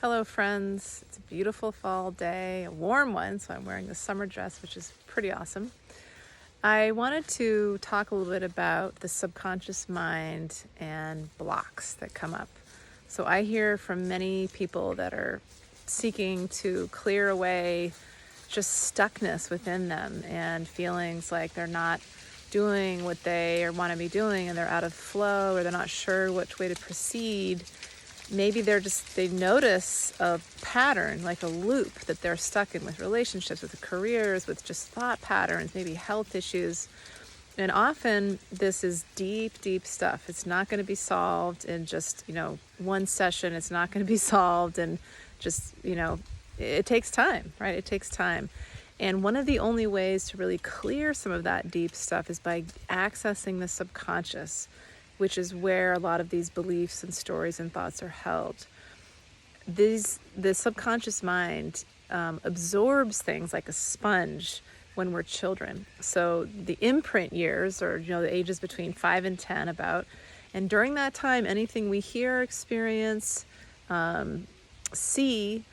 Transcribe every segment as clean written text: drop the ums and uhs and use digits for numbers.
Hello friends, it's a beautiful fall day, a warm one, so I'm wearing the summer dress, which is pretty awesome. I wanted to talk a little bit about the subconscious mind and blocks that come up. So I hear from many people that are seeking to clear away just stuckness within them and feelings like they're not doing what they want to be doing and they're out of flow or they're not sure which way to proceed. Maybe they notice a pattern, like a loop that they're stuck in with relationships, with careers, with just thought patterns, maybe health issues. And often this is deep, deep stuff. It's not going to be solved in just, one session. It's not going to be solved and just, it takes time, right? It takes time. And one of the only ways to really clear some of that deep stuff is by accessing the subconscious, which is where a lot of these beliefs and stories and thoughts are held. The subconscious mind absorbs things like a sponge when we're children. So the imprint years, or the ages between 5 and 10 about, and during that time, anything we hear, experience, see,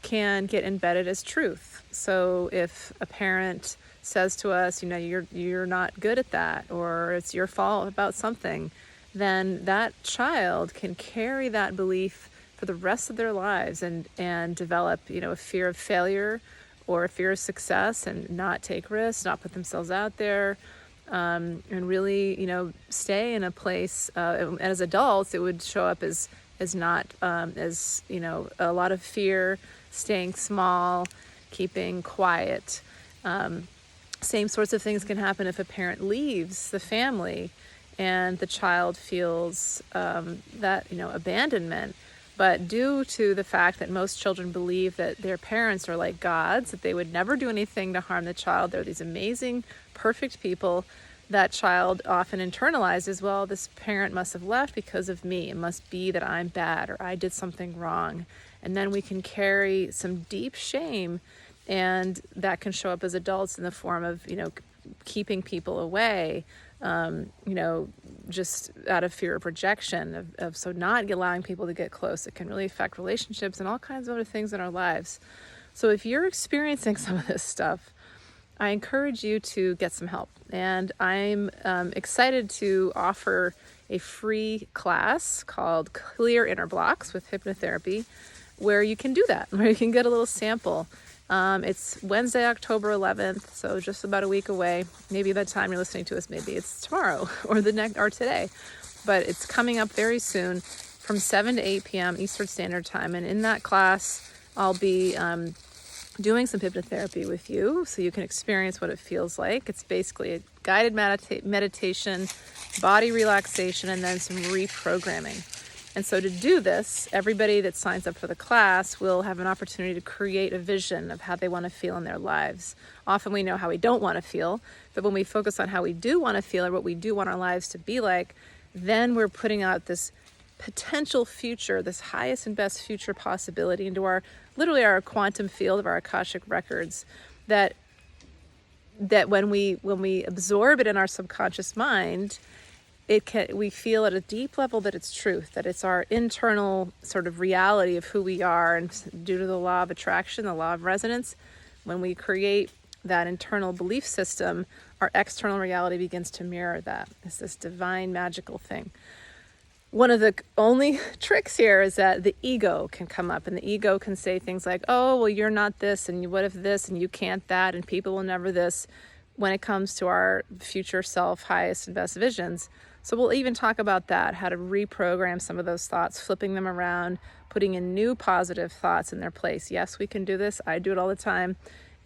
can get embedded as truth. So if a parent says to us, you're not good at that, or it's your fault about something, then that child can carry that belief for the rest of their lives and develop, a fear of failure or a fear of success and not take risks, not put themselves out there, and really, stay in a place. As adults, it would show up as not, a lot of fear, staying small, keeping quiet. Same sorts of things can happen if a parent leaves the family and the child feels that, abandonment. But due to the fact that most children believe that their parents are like gods, that they would never do anything to harm the child, they're these amazing, perfect people, that child often internalizes, well, this parent must have left because of me. It must be that I'm bad or I did something wrong. And then we can carry some deep shame, and that can show up as adults in the form of, keeping people away, just out of fear of rejection, so not allowing people to get close. It can really affect relationships and all kinds of other things in our lives. So if you're experiencing some of this stuff, I encourage you to get some help. And I'm excited to offer a free class called Clear Inner Blocks with Hypnotherapy, where you can do that, where you can get a little sample. It's Wednesday, October 11th, so just about a week away. Maybe by the time you're listening to us, maybe it's tomorrow or today. But it's coming up very soon from 7 to 8 p.m. Eastern Standard Time. And in that class, I'll be doing some hypnotherapy with you so you can experience what it feels like. It's basically a guided meditation, body relaxation, and then some reprogramming. And so to do this, everybody that signs up for the class will have an opportunity to create a vision of how they want to feel in their lives. Often we know how we don't want to feel, but when we focus on how we do want to feel or what we do want our lives to be like, then we're putting out this potential future, this highest and best future possibility into our quantum field of our Akashic records, that when we absorb it in our subconscious mind, we feel at a deep level that it's truth, that it's our internal sort of reality of who we are. And due to the law of attraction, the law of resonance, when we create that internal belief system, our external reality begins to mirror that. It's this divine, magical thing. One of the only tricks here is that the ego can come up, and the ego can say things like, oh, well, you're not this, and what if this, and you can't that, and people will never this, when it comes to our future self, highest and best visions. So we'll even talk about that, how to reprogram some of those thoughts, flipping them around, putting in new positive thoughts in their place. Yes, we can do this. I do it all the time,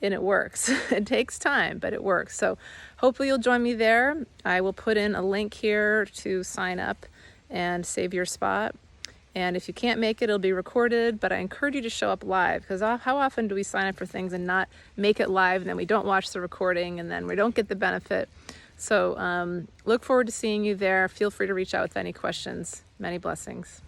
and it works. It takes time, but it works. So hopefully you'll join me there. I will put in a link here to sign up and save your spot. And if you can't make it, it'll be recorded, but I encourage you to show up live, because how often do we sign up for things and not make it live, and then we don't watch the recording, and then we don't get the benefit. So look forward to seeing you there. Feel free to reach out with any questions. Many blessings.